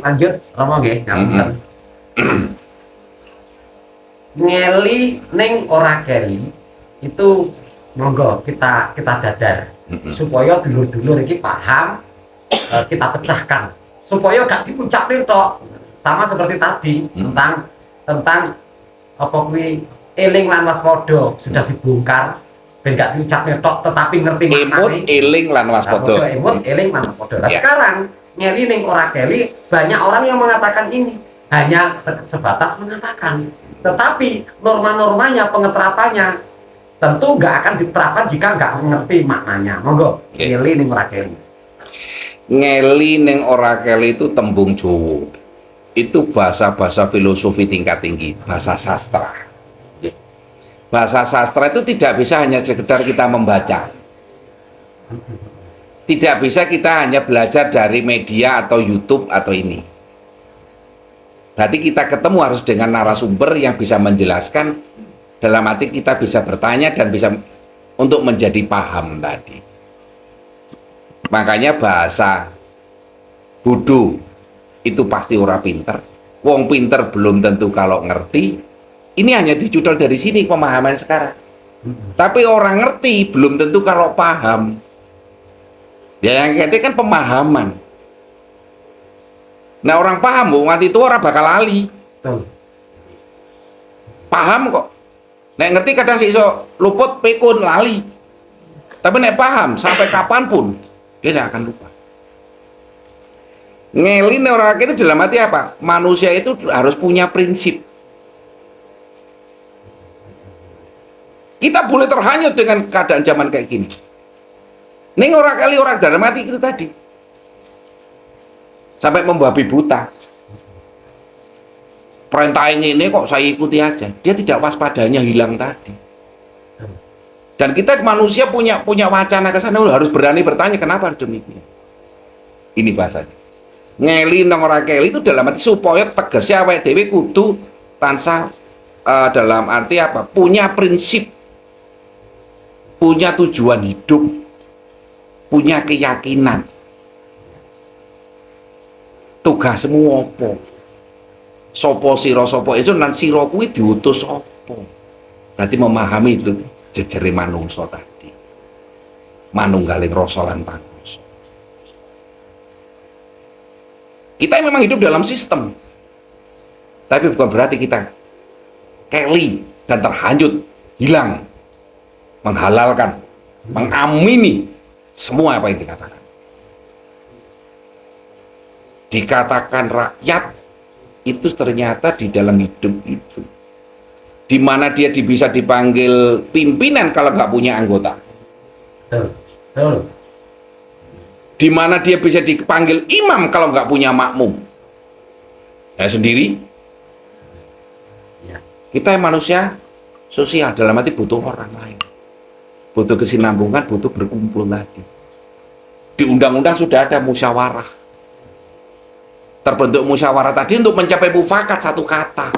Lanjut, Romo nggih, ngapunten. Ngeli ning ora keli itu monggo kita dadar supaya dulur-dulur iki paham, kita pecahkan supaya gak diucapin tok sama seperti tadi tentang apa kuwi eling lan waspada sudah dibongkar ben gak diucapin tok tetapi ngerti maknane eling lan waspada. Emut eling lan waspada. Nah, sekarang ngeli ning ora keli banyak orang yang mengatakan ini hanya sebatas mengatakan, tetapi norma-normanya, pengeterapannya tentu nggak akan diterapkan jika nggak mengerti maknanya. Monggo, ngeli ning ora keli. Ngeli ning ora keli itu tembung Jawa. Itu bahasa-bahasa filosofi tingkat tinggi, bahasa sastra. Bahasa sastra itu tidak bisa hanya sekedar kita membaca. Tidak bisa kita hanya belajar dari media atau YouTube atau ini. Berarti kita ketemu harus dengan narasumber yang bisa menjelaskan, dalam arti kita bisa bertanya dan bisa untuk menjadi paham tadi. Makanya bahasa bodoh itu pasti orang pinter. Wong pinter belum tentu kalau ngerti. Ini hanya dicudal dari sini pemahaman sekarang. Tapi orang ngerti belum tentu kalau paham. Ya yang ngerti kan pemahaman. Nah orang paham, nganti itu orang bakal lali. Paham kok. Nek ngerti kadang sih iso luput pekun lali. Tapi nek paham sampai kapanpun dia tidak akan lupa. Ngeli nek orang itu dalam arti apa? Manusia itu harus punya prinsip. Kita boleh terhanyut dengan keadaan zaman kayak gini. Ning orang kali orang dalam arti itu tadi. Sampai membabi buta. Perintah ini kok saya ikuti aja. Dia tidak waspadanya hilang tadi. Dan kita manusia punya wacana ke sana harus berani bertanya kenapa demikian. Ini bahasanya. Ngeli nang ora keli itu dalam arti supaya tegasnya awake dhewe kudu tansah dalam arti apa? Punya prinsip. Punya tujuan hidup. Punya keyakinan. Tugasmu apa? Sopo siro sopo itu nan siro kuwi diutus apa? Berarti memahami itu jejere manungsa tadi. Manunggaling rasa lan panungsa. Kita memang hidup dalam sistem. Tapi bukan berarti kita keli dan terhanyut, hilang, menghalalkan, mengamini semua apa yang dikatakan. Dikatakan rakyat itu ternyata di dalam hidup itu di mana dia bisa dipanggil pimpinan kalau nggak punya anggota, di mana dia bisa dipanggil imam kalau nggak punya makmum ya sendiri. Kita manusia sosial, dalam arti butuh orang lain, butuh kesinambungan, butuh berkumpul tadi. Di undang-undang sudah ada musyawarah. Terbentuk musyawarah tadi untuk mencapai mufakat satu kata.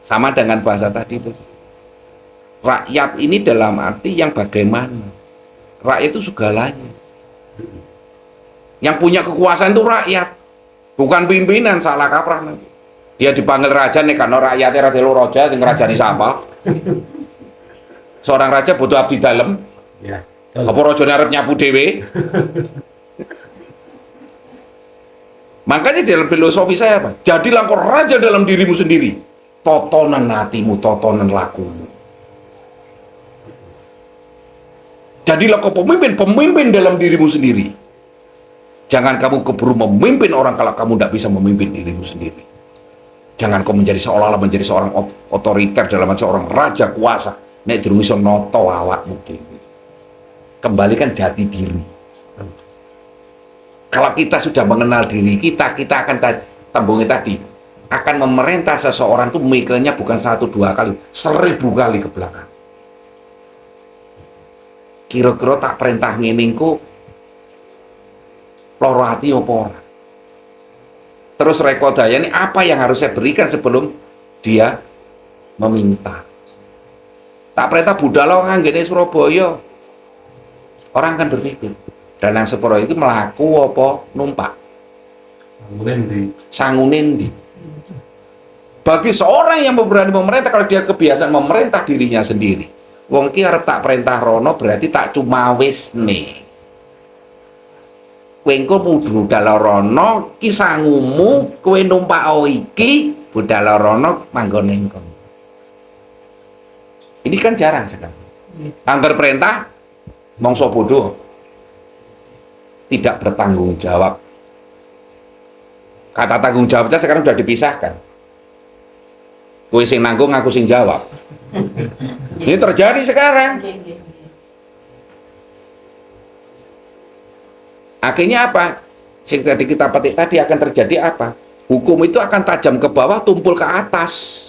Sama dengan bahasa tadi itu. Rakyat ini dalam arti yang bagaimana? Rakyat itu segalanya. Yang punya kekuasaan itu rakyat. Bukan pimpinan, salah kaprah nanti. Dia dipanggil raja nih karena rakyatnya raja lo roja, tinggal raja di siapa? Seorang raja butuh abdi dalam. Ya. Apa rojo arep nyapu dewe? Makanya dalam filosofi saya apa? Jadilah kau raja dalam dirimu sendiri. Totonan hatimu, totonan lakumu. Jadilah kau pemimpin dalam dirimu sendiri. Jangan kamu keburu memimpin orang kalau kamu tidak bisa memimpin dirimu sendiri. Jangan kau menjadi seolah-olah menjadi seorang otoriter dalam seorang raja kuasa. Nek durung iso noto awakmu dhewe. Kembalikan jati diri. Kalau kita sudah mengenal diri kita akan tembungnya tadi akan memerintah seseorang itu mikirnya bukan 1-2 kali, 1000 kali ke belakang. Kira-kira tak perintah ngeningku loro hati apa ora? Terus rekodanya ini apa yang harus saya berikan sebelum dia meminta. Tak perintah budal nganggene Surabaya. Orang akan berpikir, Danang sepuro itu melaku apa numpak? Sangunin di. Bagi seorang yang berani memerintah, kalau dia kebiasaan memerintah dirinya sendiri, wong ki arep tak perintah rono berarti tak cuma wis nih. Kowe engko budal rono ki sangumu, kowe numpak iki budal rono manggone engko. Ini kan jarang sekali. Angger perintah mongso bodoh, tidak bertanggung jawab. Kata tanggung jawabnya sekarang sudah dipisahkan. Kowe sing nanggung, aku sing jawab. Ini terjadi sekarang. Akhirnya apa? Sing tadi kita petik tadi akan terjadi apa? Hukum itu akan tajam ke bawah, tumpul ke atas.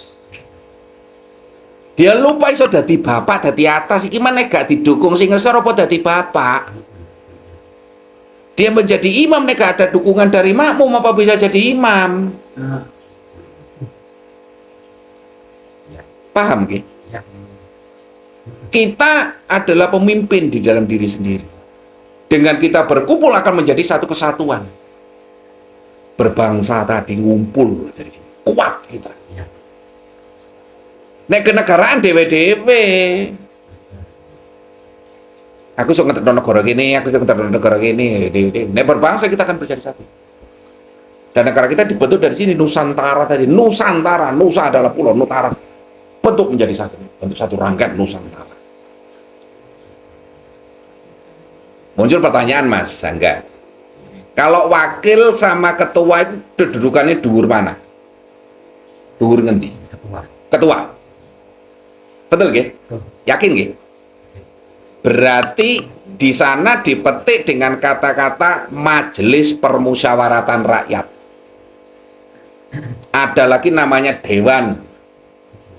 Dia lupa iso dadi bapak, dadi atas. Iki mana gak didukung sing ngesor apa dadi bapak? Dia menjadi imam, nek ada dukungan dari makmum apa bisa jadi imam? Paham ki? Kita adalah pemimpin di dalam diri sendiri. Dengan kita berkumpul akan menjadi satu kesatuan. Berbangsa tadi ngumpul dari sini. Kuat kita. Nek kenegaraan dewe-dewe. Aku sok ngerti negara gini, aku sok ngerti negara gini. Nek berbangsa kita akan menjadi satu. Dan negara kita dibentuk dari sini, Nusantara tadi. Nusantara, Nusa adalah pulau, Nutara. Bentuk menjadi satu, bentuk satu rangkaian Nusantara. Muncul pertanyaan Mas Angga, kalau wakil sama ketua itu kedudukannya dhuwur mana? Dhuwur ngendi? Ketua. Betul nggih? Yakin nggih? Berarti di sana dipetik dengan kata-kata Majelis Permusyawaratan Rakyat. Ada lagi namanya Dewan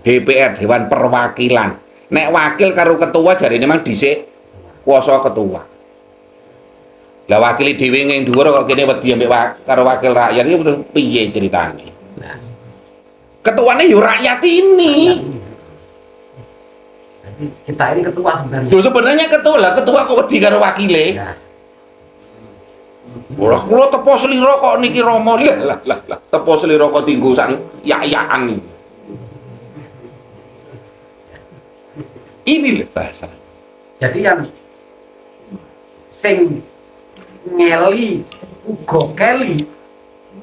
DPR, Dewan Perwakilan. Nek wakil karo ketua jadi memang dhisik kuasa ketua. Lah wakili dhewe ning dhuwur kok kene wedi ambek karo wakil rakyat iki terus piye ceritane? Ketuane yo rakyat ini. Jadi kita ini ketua sebenarnya. Loh sebenarnya ketua lah, ketua kok wedi karo wakile. Ora kula tepo slira kok niki Rama. Lah tepo slira kok tinggu sang yak-yakan iki. Ini bahasa. Jadi yang sing ngeli uga keli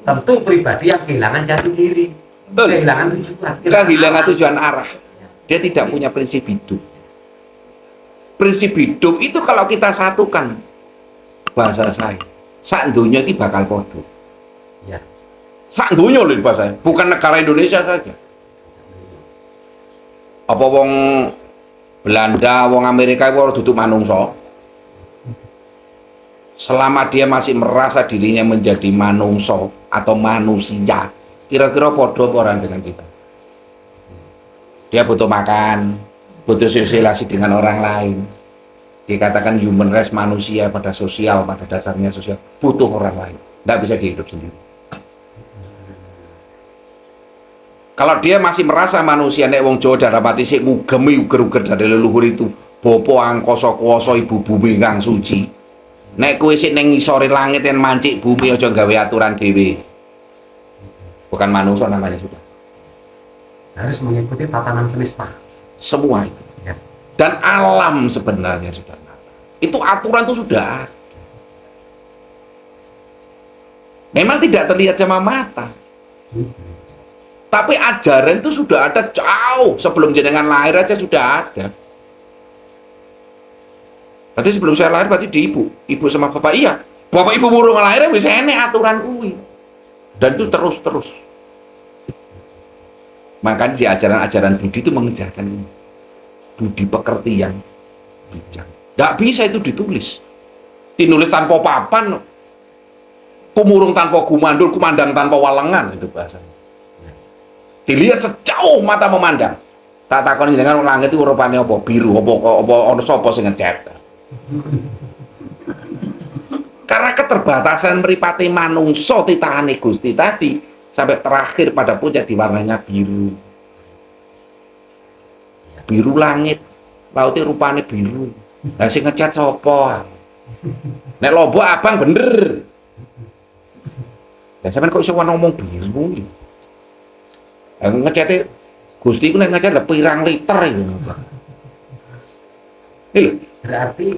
tentu pribadi yang kehilangan jati diri. Betul. Kehilangan tujuan. Kehilangan tujuan arah. Dia tidak punya prinsip hidup. Prinsip hidup itu kalau kita satukan, bahasa saya, sak donya iki bakal podo. Ya. Sak donya lho bahasa saya, bukan negara Indonesia saja. Apa wong Belanda, wong Amerika itu orang duduk manungso. Selama dia masih merasa dirinya menjadi manungso atau manusia, kira-kira podo apa orang dengan kita? Dia butuh makan, butuh sosialisasi dengan orang lain. Dikatakan human race, manusia pada sosial, pada dasarnya sosial, butuh orang lain. Tidak bisa hidup sendiri. Kalau dia masih merasa manusia, nek wong Jawa darah mati sik ngugemi uger-uger dari leluhur itu, Bapa angkasa kuwasa ibu bumi kang suci. Nek kowe sik ning ngisore langit yen mancik bumi aja gawe aturan dhewe. Bukan manusia namanya sudah. Harus mengikuti tatanan semesta. Semua itu. Ya. Dan alam sebenarnya sudah. Itu aturan itu sudah ada. Memang tidak terlihat sama mata. Tapi ajaran itu sudah ada jauh sebelum jenengan lahir aja sudah ada. Berarti sebelum saya lahir berarti di ibu sama bapak iya. Bapak ibu burung lahirnya bisa enek aturan kuwi. Dan itu terus. Makanya di ajaran-ajaran Budi itu mengejarkan ini. Budi pekerti yang bijak. Nggak bisa itu ditulis. Dinulis tanpa papan, kumurung tanpa gumandul, kumandang tanpa walengan itu bahasanya. Dilihat sejauh mata memandang. Tak takon jenengan langit itu rupane apa? Biru apa ono sapa sing ngecat. Karena keterbatasan mripate manungsa titahane Gusti tadi sampai terakhir pada puncak di warnanya biru. Biru langit, lautnya rupane biru. Lah sing ngecat sapa? Nek Lombok abang bener. Dan sampean kok iso ngomong biru iki. Ngecete Gusti ku nek ngecet pirang liter iki. Ini lho. Berarti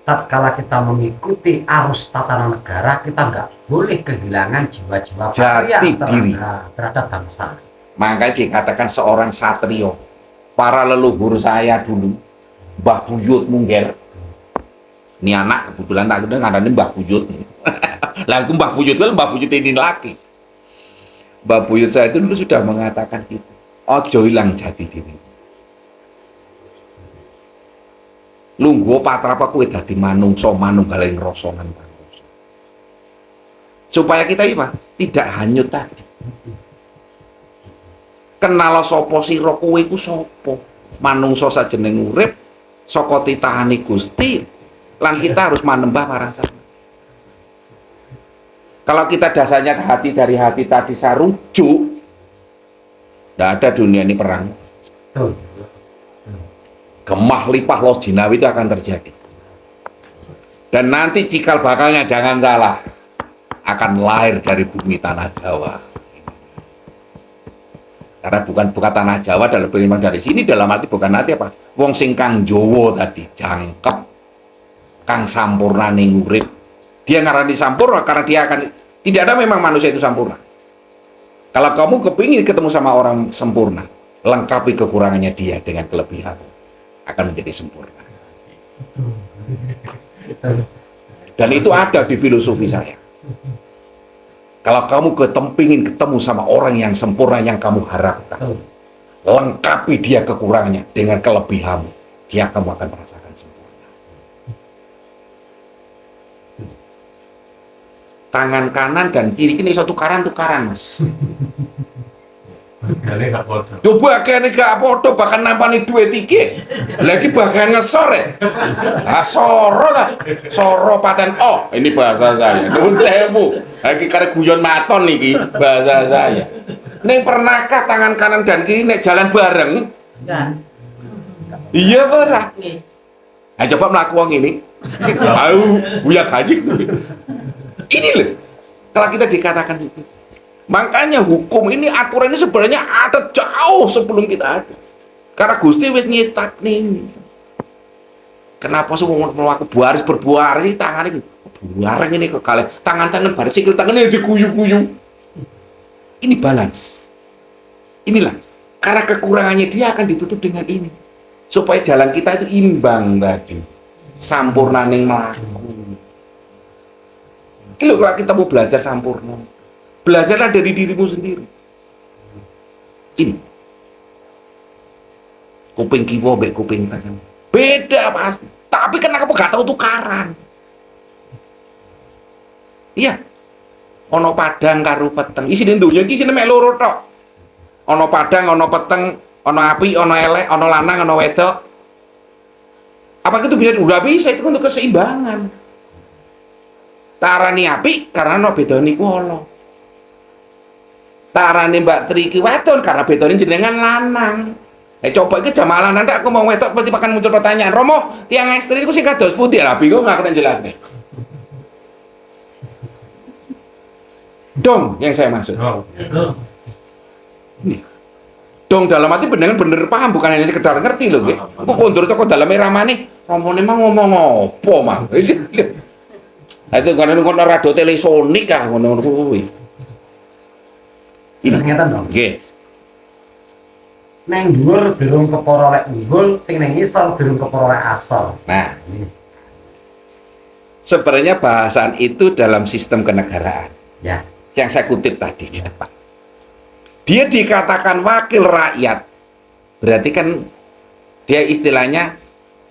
tatkala kita mengikuti arus tatanan negara, kita nggak boleh kehilangan jiwa-jiwa patria Jati diri. terhadap bangsa. Makanya dikatakan seorang satrio. Para leluhur saya dulu, Mbah Buyut Mungger. Ini anak kebetulan tak kenal ngarane Mbah Buyut. Lah aku Mbah Buyut kan Mbah Buyut ini laki. Mbah Buyut saya itu dulu sudah mengatakan gitu. Ojo hilang jati diri. Lungguh patrapa kowe dadi manungsa manunggaling rasa lan panungsa. Supaya kita apa? Tidak hanyut tadi. Kenal sapa sira kowe iku sapa? Manungsa sajeneng urip saka titahane Gusti lan kita harus manembah marang Sang. Kalau kita dasarnya hati dari hati tadi sarujuk, tidak ada dunia ini perang. Betul. Gemah lipah los jinawi itu akan terjadi. Dan nanti cikal bakalnya jangan salah, akan lahir dari bumi tanah Jawa. Karena bukan tanah Jawa dalam memang dari sini dalam arti bukan arti apa? Wong sing kang Jowo tadi jangkep, kang sampurna ning urip. Dia ngarani sampurna karena dia akan tidak ada memang manusia itu sampurna. Kalau kamu kepingin ketemu sama orang sempurna, lengkapi kekurangannya dia dengan kelebihan, akan menjadi sempurna. Dan itu ada di filosofi saya. Kalau kamu pingin ketemu sama orang yang sempurna yang kamu harapkan, lengkapi dia kekurangannya dengan kelebihanmu, dia kamu akan merasakan sempurna. Tangan kanan dan kiri ini satu tukaran mas. Yo bagian gak podo bahkan nampani duit iki. Lagi bagian ngesor ya. Ah soro lah. Soro paten O. Ini bahasa saya. Nuwun sewu. Lagi karek guyon maton niki bahasa saya. Ning pernahkah tangan kanan dan kiri nek jalan bareng? Enggak. Iya ora. Nih. Ayo coba mlaku wong ini. Tahu buyak hajik. Ini loh. Kalau kita dikatakan itu. Makanya hukum ini, aturan ini sebenarnya ada jauh sebelum kita ada. Karena Gusti wis nyetak nih. Kenapa semua melaku baris berbaris tangannya gitu? Buareng ini ke kalian. Tangan-tangan baris, sikil tangannya dikuyu-kuyu. Ini balance. Inilah. Karena kekurangannya dia akan ditutup dengan ini. Supaya jalan kita itu imbang tadi. Sampurna ning mlaku. Kalau kita mau belajar sampurna. Belajarlah dari dirimu sendiri. Ini. Kuping kiwa mbek kuping kanan. Beda pasti. Tapi kenapa gak tahu tukaran? Iya. Ono padang karo peteng. Isine donya iki isine mek loro tok. Ono padang, ono peteng, ono api, ono elek, ono lanang, ono wedok. Apa itu bisa? Udah bisa, itu untuk keseimbangan. Tarani api karena ono bedone iku ono. Tarane Mbak Tri ki wadon karena bedone jenengan lanang. Coba iki jamaah lanang aku mau wedok pasti akan muncul pertanyaan. Romo, tiang ekstri iku sing kados putih lah bingung nggak akan jelas nih. Dong yang saya maksud. Nih. Dong dalam arti bener paham bukan hanya sekedar ngerti loh nggih. Kok kondur toko dalamnya ramane Romone mah ngomong apa mah. Itu kan ngono radio telesonik ah ngono kuwi. Ini Ngeten dong. nggih. Neng dhuwur durung kepara lek unggul, sing neng ngisor durung kepara lek asor. Nah, sebenarnya bahasan itu dalam sistem kenegaraan Ya. yang saya kutip tadi di depan. Dia dikatakan wakil rakyat, berarti kan dia istilahnya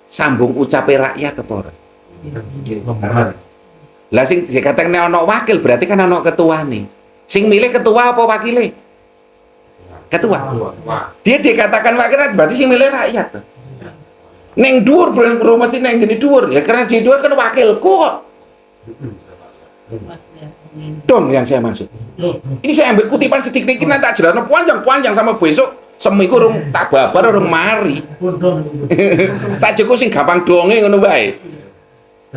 sambung ucape rakyat apa ora? Lah sing dikatakan ono wakil berarti kan ono ketua nih. Sing milih ketua apa wakile? Ketua. Dia dikatakan wakil rakyat berarti sing milih rakyat. Neng dhuwur bro mesti neng geni dhuwur ya karena di dhuwur kan wakilku kok. Dong yang saya maksud. Ini saya ambil kutipan sedikit nanti tak jelasno panjang sama besok semiku urung tak babar urung mari. Tak cukup sing gampang donge ngono wae.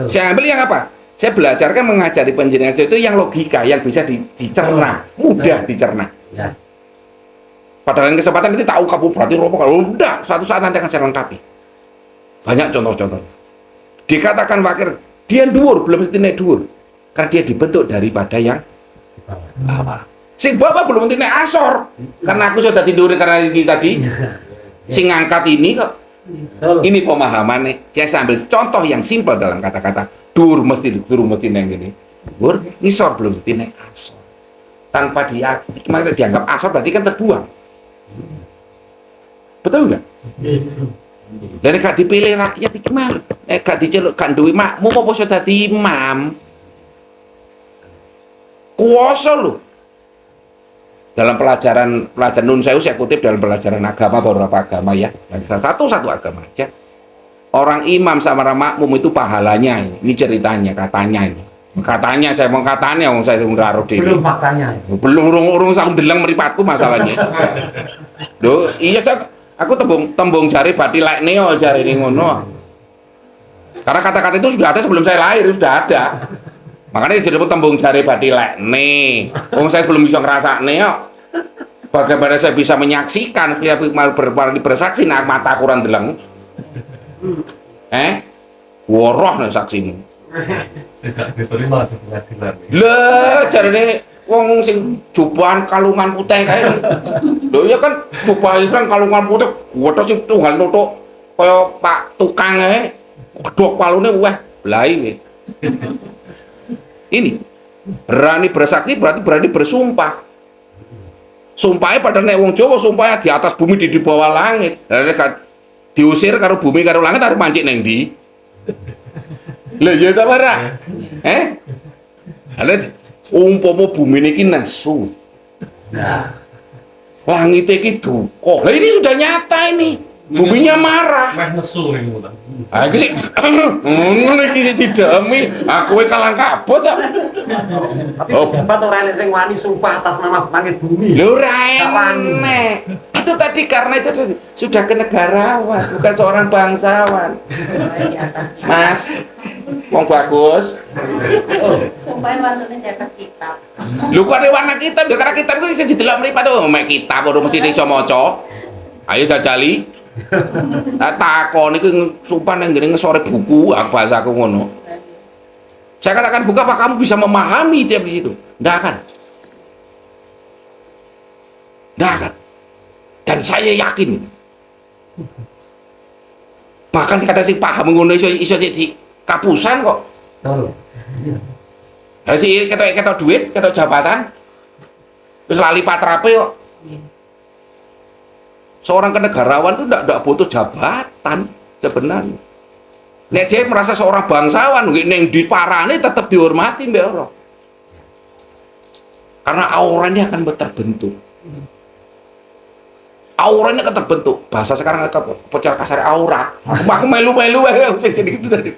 Saya ambil yang apa? Saya belajar kan mengajari panjenengan itu yang logika, yang bisa dicerna, mudah dicerna. Ya. Pada lain kesempatan nanti tahu kamu berarti romo kalau udah suatu saat nanti akan saya lengkapi. Banyak contoh-contoh. Dikatakan wakil dia dhuwur belum mesti naik dhuwur karena dia dibentuk daripada yang bawah. Sing bawah belum mesti naik asor karena aku sudah tidur karena ini tadi. Sing ngangkat ini kok. Betul. Ini pemahamannya. Saya sambil contoh yang simpel dalam kata-kata dhuwur mesti naik gini. Dhuwur ngisor belum mesti naik asor. Tanpa dianggap asor berarti kan terbuang. Betul nggak? Dan gak dipilih rakyat iki mal. Gak diceluk gak duwe makmum apa iso dadi imam. Kuwasa lho. Dalam pelajaran Nun Sewu saya kutip dalam pelajaran agama beberapa agama ya. Satu agama aja. Orang imam sama makmum itu pahalanya ini. Ini ceritanya katanya ini. Katanya saya mau katanya wong saya ngarep dhewe. Belum faktanya. Belum urung sak ndeleng mripatku masalahnya. Lho, iya aku tembung jari bathilek neo jari ini ngono. Karena kata-kata itu sudah ada sebelum saya lahir, sudah ada. Makanya jadi tembung jari bathilek nih. Wong saya belum bisa ngerasakne kok. Bagaimana saya bisa menyaksikan bersaksi nak mata kurang deleng. Woroh nek saksimu. Bisa diterima di pengadilan. Lah jarene wong sing jubahan kalungan putih kae. Lho ya kan jubahan kan kalungan putih, kuwata sing tunggal nutuk kaya Pak tukang ae. Gedhok palune weh blai. Ini berani bersaksi berarti berani bersumpah. Sumpahnya pada nek wong Jawa sumpahnya di atas bumi di bawah langit. Nek diusir karo bumi karo langit arep mancik nang ndi? Lah ya ta ora? Ada umpama bumi niki nesu. Nah, Langit iki duka. Lah ini sudah nyata ini. Buminya marah. Meh nesu ning ngono. Ah iki sih ngono iki didami. Aku kalang kabut ta. tapi pejabat ora enek sing wani sumpah atas nama langit bumi. Lho ora enek. Itu tadi karena itu sudah kenegarawan, bukan seorang bangsawan. Mas, wong bagus. Sumpahin waktu di atas kitab. Lu kok ada warna kitab, ya karena kitab itu bisa didelok mripat tuh, mek kitab ora mesti iso maca. Ayo jajali. Takon iki sumpah nang ngene ngesore buku, aku bahasaku ngono. Saya katakan buka apa kamu bisa memahami tiap di situ? Nggak akan. Nggak akan. Dan saya yakin. Bahkan kadang sing paham ngono iso di kapusan kok. Betul. Si ketok duit, ketok jabatan, terus lali patrape kok. Seorang kenegarawan itu tidak butuh jabatan sebenarnya. Nek dia merasa seorang bangsawan, neng diparani tetap dihormati mbak Allah. Karena auranya akan terbentuk. Auranya akan terbentuk. Bahasa sekarang pecah kasar aura. Aku melu-melu jadi gitu tadi.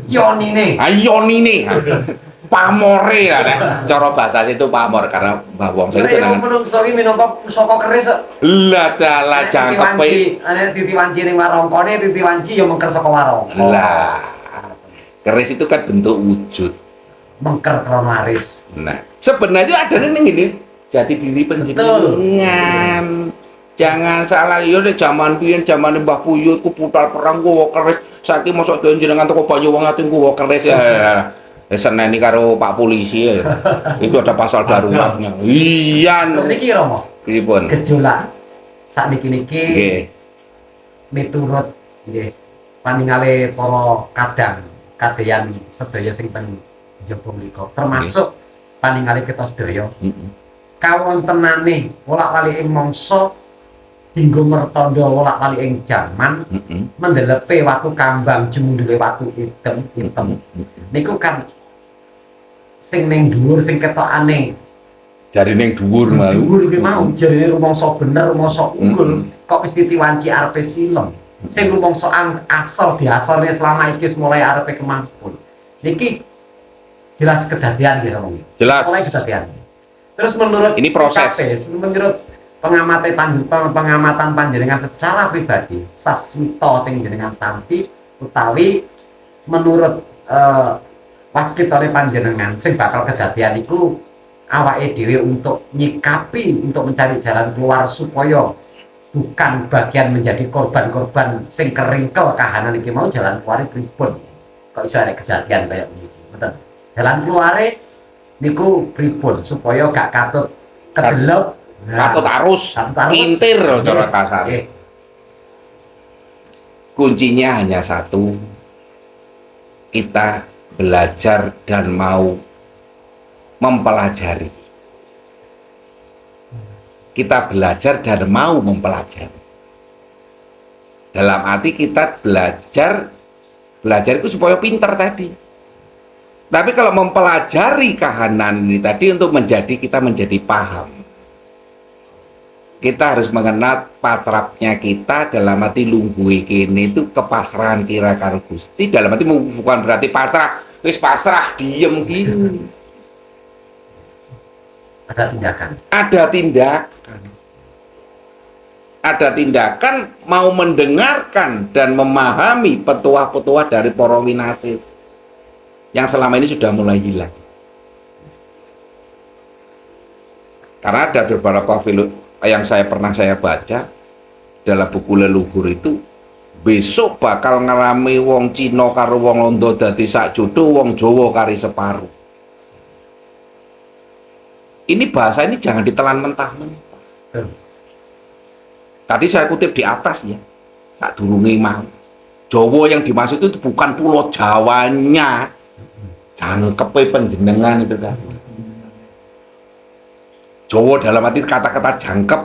Yonine. Yonine. Pamore lah nek cara bahasa itu pamor karena Mbah Wong saya Nek tenang. menungso iki minangka pusaka keris kok. Lah dalah jangkepe. Ana titi wanci ning warongkone, titi wanci ya mengker saka warongko. Lah. Keris itu kan bentuk wujud. Mengker krana laris. Nah, sebenarnya ada ning ngene jati diri panjenengan. Jangan salah yo nek jaman biyen jamane Mbah Buyut ku putar perang ku keris. Saiki mosok jenengan teko Banyuwangi ku keris ya. Seneni karo Pak Polisi ya. Itu ada pasal daruratnya. Iya. Terus niki Romo. Pripun? Gejolak sakniki niki Nggih. miturut nggih paningale para kadeyan sedaya sing ten njaba mriku termasuk paningale kita sedaya kawontenane wolak-walik ing mangsa dinggo mertanda wolak-walik ing jaman mendelepe watu kambang jumundule watu item niku kan sing ning dhuwur sing ketokane Jari ning dhuwur malu. dhuwur iki mau jarine rumangsa bener rumangsa unggul kok wis titiwanci arepe silem sing rumangsa asor diasorne selama iki mulai arepe kemangkul niki jelas kedadian gitu Bang. Jelas. Mulai kedadian. Terus menurut Ini proses. menurut pengamatan panjenengan secara pribadi sasmita sing jenengan tampi utawi menurut waskitane panjenengan sing bakal kedadian iku awake dhewe untuk nyikapi, untuk mencari jalan keluar supaya bukan bagian menjadi korban-korban sing keringkel kahanan iki mau jalan keluar pripun. Kok iso ada kedadian kaya ngene. Betul. Jalan keluar niku pripun supaya gak katut kedelep, Katut arus, katut arus. ngintir cara kasar. Nggih. Kuncinya hanya satu. Kita belajar dan mau mempelajari. Kita belajar dan mau mempelajari. Dalam arti kita belajar itu supaya pintar tadi. Tapi kalau mempelajari kahanan ini tadi untuk kita menjadi paham. Kita harus mengenal patrapnya kita dalam arti lungguhe kene itu kepasrahan kira karo Gusti. Dalam arti bukan berarti pasrah, wis pasrah diem gini. Ada tindakan. Ada tindakan mau mendengarkan dan memahami petuah-petuah dari para winasis yang selama ini sudah mulai hilang. Karena ada beberapa film yang pernah saya baca dalam buku leluhur itu, besok bakal ngerame wong Cina karo wong Londo dadi sak jodoh, wong Jawa kari separuh. Ini bahasa ini jangan ditelan mentah-mentah. Tadi saya kutip di atas ya, sak durunge mau. Jawa yang dimaksud itu bukan pulau Jawanya, jangkepe panjenengan itu kan. Jawa dalam arti kata-kata jangkep,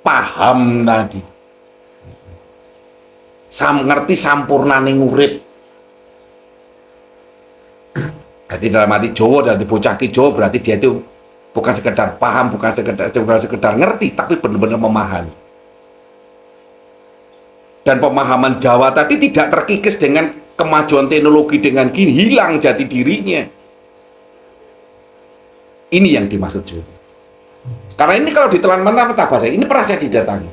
paham tadi. Ngerti sampurnane ngurip. Berarti dalam arti Jawa dan bocah ki Jawa berarti dia itu bukan sekedar paham, bukan sekedar ngerti, tapi benar-benar memahami. Dan pemahaman Jawa tadi tidak terkikis dengan kemajuan teknologi dengan gini, hilang jati dirinya. Ini yang dimaksud Jawa. Karena ini kalau ditelan mentah-mentah bahasa ini pernah saya didatangi.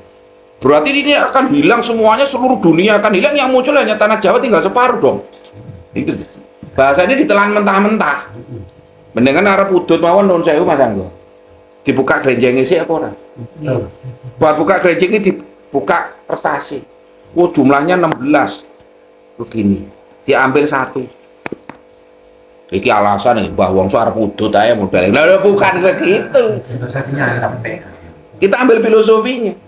Berarti ini akan hilang semuanya, seluruh dunia akan hilang, yang muncul hanya tanah Jawa tinggal separuh dong. Itu bahasa ini ditelan mentah-mentah. Mendingan arep udut mawon non sewu Mas Anggo. Dibuka grenjenge sik apa ora? Buat buka grenjenge dibuka kertas. Oh jumlahnya 16. Begini. Diambil satu. Iki alasan nih, bahwa wong arep udut ae modal. Lah bukan begitu. Filosofinya kita petik. Kita ambil filosofinya.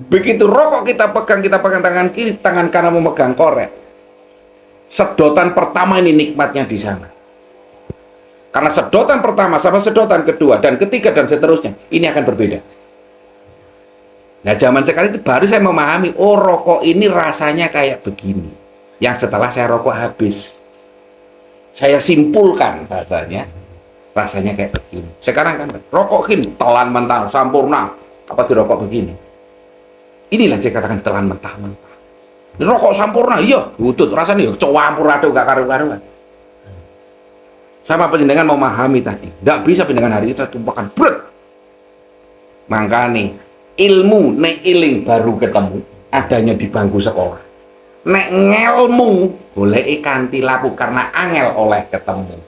Begitu rokok kita pegang tangan kiri, tangan kanan memegang korek. Sedotan pertama ini nikmatnya di sana. Karena sedotan pertama sama sedotan kedua dan ketiga dan seterusnya, ini akan berbeda. Nah zaman sekarang itu baru saya memahami, oh rokok ini rasanya kayak begini. Yang setelah saya rokok habis. Saya simpulkan bahasanya, rasanya kayak begini. Sekarang kan rokok ini telan mentah, sampurna, apa tuh rokok begini? Inilah saya katakan telan mentah-mentah. Rokok sampurna, iya, butut rasanya, campur aduk gak karu-karuan. Sama penjenengan memahami tadi, tidak bisa penjenengan hari ini saya tumpahkan berat. Makanya ilmu nek iling baru ketemu adanya di bangku sekolah. Nek ngelmu boleh kanthi lapu karena angel oleh ketemu.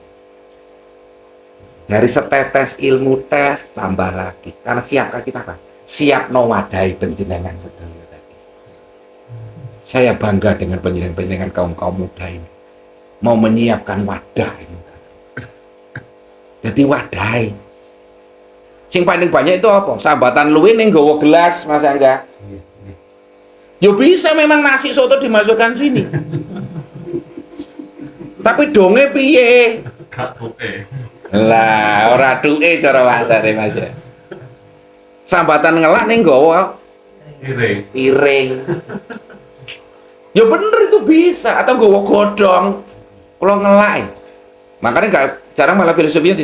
Dari setetes ilmu tes tambah lagi. Karena siapkah kita apa? Siap no wadai penjenengan sedaya tadi. Saya bangga dengan penjenengan kaum muda ini. Mau menyiapkan wadah ini. Jadi wadai. Sing paling banyak itu apa? Sambatan luwih ning nggawa gelas Mas Angga. Ya bisa memang nasi soto dimasukkan sini. Tapi donge piye? Gak tuke. Lah, ora duke cara bahasane Mas. Sambatan ngelak ning nggawa Iring. piring. Ya bener itu bisa atau nggawa godhong. Kalau ngelak. Makanya enggak jarang malah filosofinya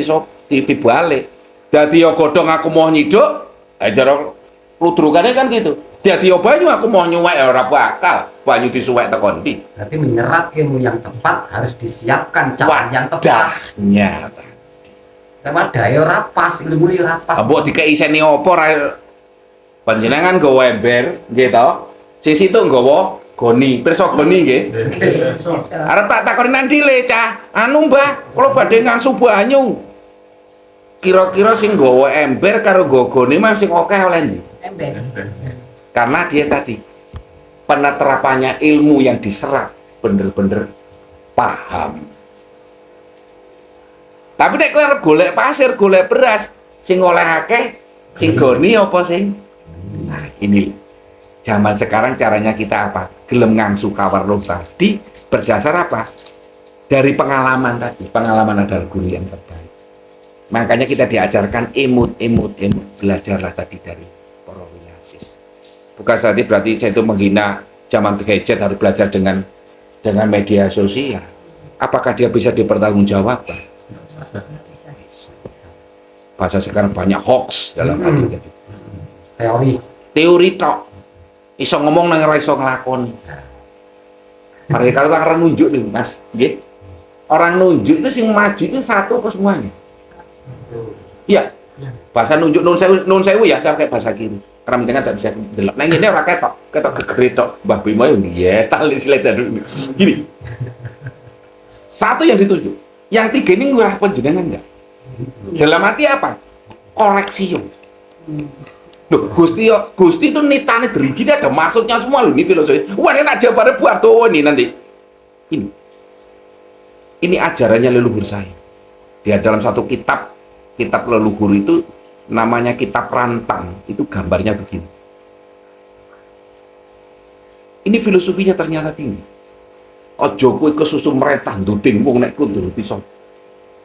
dibalik. Dadi ya godhong aku mau nyiduk, cara ludrukannya kan gitu. Dadi ya banyu aku mau nyuwek ya ora bakal. Banyu disuwek tekan ndi. Berarti menyerap ilmu yang tepat harus disiapkan cara yang tepat. Wadahnya. Wadah ya rapas, ilmu ini rapas. Mbok dikeiseni apa ra panjenengan nggawa ember, nggih to? Sing situ nggawa Goni, pirsa goni nggih. Arep tak takoni nanti le cah. Anu Mbah, kula badhe ngangsu banyu. Kira-kira sing nggawa ember karo nggawa goni mah sing akeh oleh ndi? Ember. Karena dia tadi penerapannya ilmu yang diserap bener-bener paham. Tapi nek kowe arep golek pasir, golek beras, sing oleh akeh, sing goni apa sing? Nah, ini zaman sekarang caranya kita apa? Gelem ngangsu kawarloh tadi berdasar apa? Dari pengalaman tadi. Pengalaman adalah guru yang terbaik. Makanya kita diajarkan emut. Belajarlah tadi dari para winasis. Bukan tadi berarti saya itu menghina zaman gadget, harus belajar dengan media sosial. Apakah dia bisa dipertanggungjawabkan? Bahasa sekarang banyak hoax dalam hati tadi. Teori tok. Iso ngomong nang ora iso nglakoni. Mari kalau orang nunjuk nih Mas, nggih. Orang nunjuk itu sing maju itu satu apa semuanya? Iya. Bahasa nunjuk nun sewu ya, saya pakai bahasa kiri. Karena mendengar tak bisa delok. Nah ini ora ketok gegere tok. Mbah Bimo yo nyetal slide dulu. Gini. Satu yang ditunjuk. Yang tiga ini ngurah penjenengan enggak? Dalam arti apa? Koreksi yo. Loh, Gusti itu nitane driji ada maksudnya semua loh, ini filosofi. Wah, ini tak jawabane Buartowo nih nanti. Ini ajarannya leluhur saya. Dia dalam satu kitab leluhur itu namanya kitab Rantang, itu gambarnya begini. Ini filosofinya ternyata tinggi. Ojo kowe kesusu merentah nduding wong nek kudu iso.